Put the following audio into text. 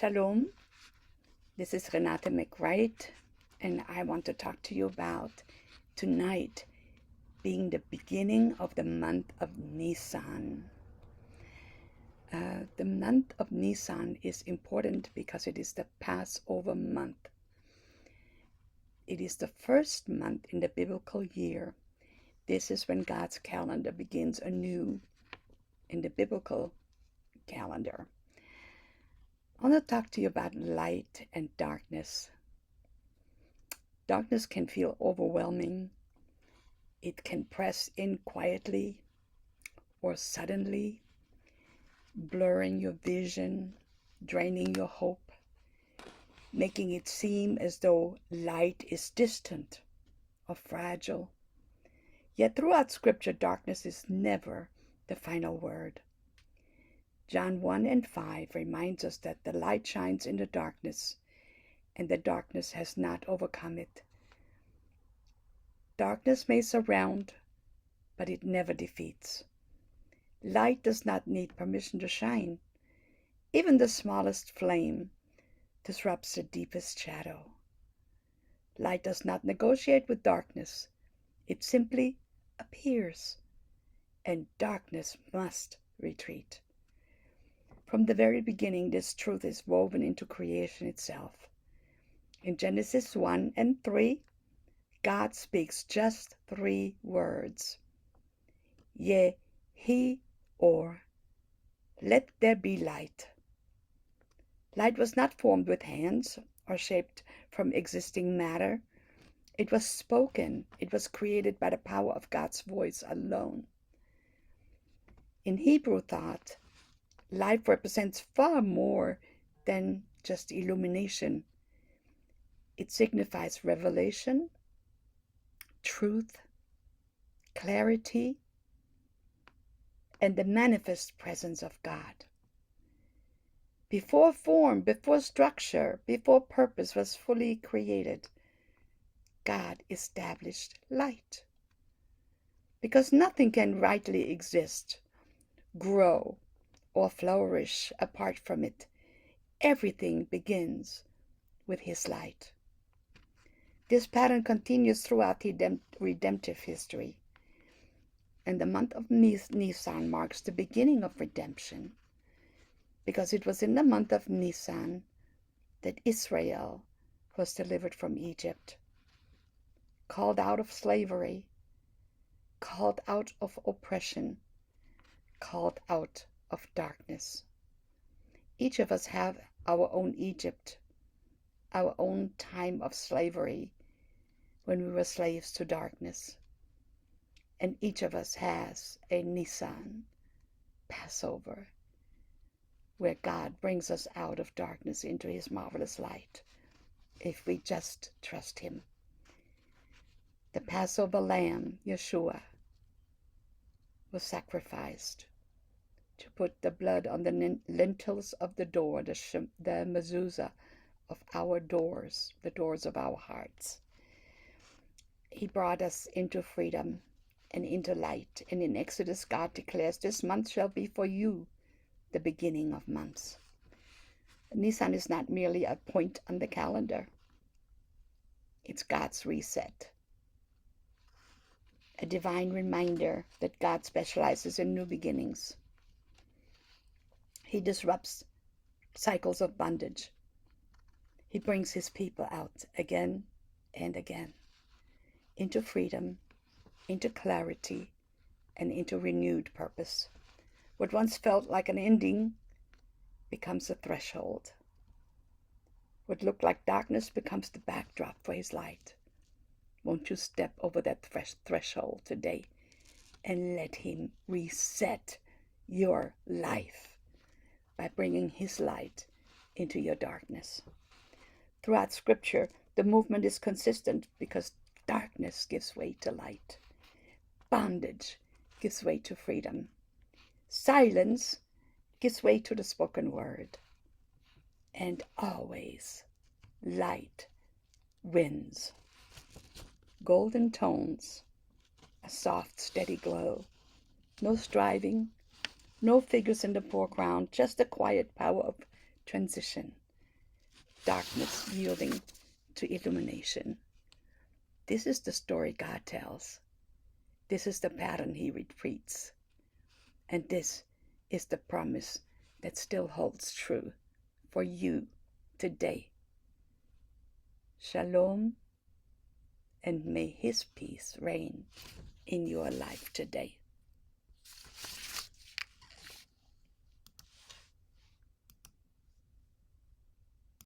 Shalom, this is Renate McWright, and I want to talk to you about tonight being the beginning of the month of Nissan. The month of Nissan is important because it is the Passover month. It is the first month in the biblical year. This is when God's calendar begins anew in the biblical calendar. I want to talk to you about light and darkness. Darkness can feel overwhelming. It can press in quietly or suddenly, blurring your vision, draining your hope, making it seem as though light is distant or fragile. Yet throughout Scripture, darkness is never the final word. John 1:5 reminds us that the light shines in the darkness, and the darkness has not overcome it. Darkness may surround, but it never defeats. Light does not need permission to shine. Even the smallest flame disrupts the deepest shadow. Light does not negotiate with darkness. It simply appears, and darkness must retreat. From the very beginning, this truth is woven into creation itself. In Genesis 1:3, God speaks just 3 words. Yehi, or let there be light. Light was not formed with hands or shaped from existing matter. It was spoken. It was created by the power of God's voice alone. In Hebrew thought, light represents far more than just illumination. It signifies revelation, truth, clarity, and the manifest presence of God. Before form, before structure, before purpose was fully created, God established light. Because nothing can rightly exist, grow, or flourish apart from it, everything begins with His light. This pattern continues throughout redemptive history, and the month of Nissan marks the beginning of redemption, because it was in the month of Nissan that Israel was delivered from Egypt, called out of slavery, called out of oppression, called out of darkness. Each of us have our own Egypt, our own time of slavery when we were slaves to darkness. And each of us has a Nissan, Passover, where God brings us out of darkness into His marvelous light, if we just trust Him. The Passover lamb, Yeshua, was sacrificed to put the blood on the lintels of the door, the mezuzah of our doors, the doors of our hearts. He brought us into freedom and into light. And in Exodus, God declares, "This month shall be for you the beginning of months." Nissan is not merely a point on the calendar. It's God's reset. A divine reminder that God specializes in new beginnings. He disrupts cycles of bondage. He brings His people out again and again into freedom, into clarity, and into renewed purpose. What once felt like an ending becomes a threshold. What looked like darkness becomes the backdrop for His light. Won't you step over that threshold today and let Him reset your life by bringing His light into your darkness? Throughout Scripture, the movement is consistent because darkness gives way to light. Bondage gives way to freedom. Silence gives way to the spoken word. And always, light wins. Golden tones, a soft, steady glow. No striving, no figures in the foreground, just the quiet power of transition. darkness yielding to illumination. This is the story God tells. This is the pattern He repeats. And this is the promise that still holds true for you today. Shalom, and may His peace reign in your life today.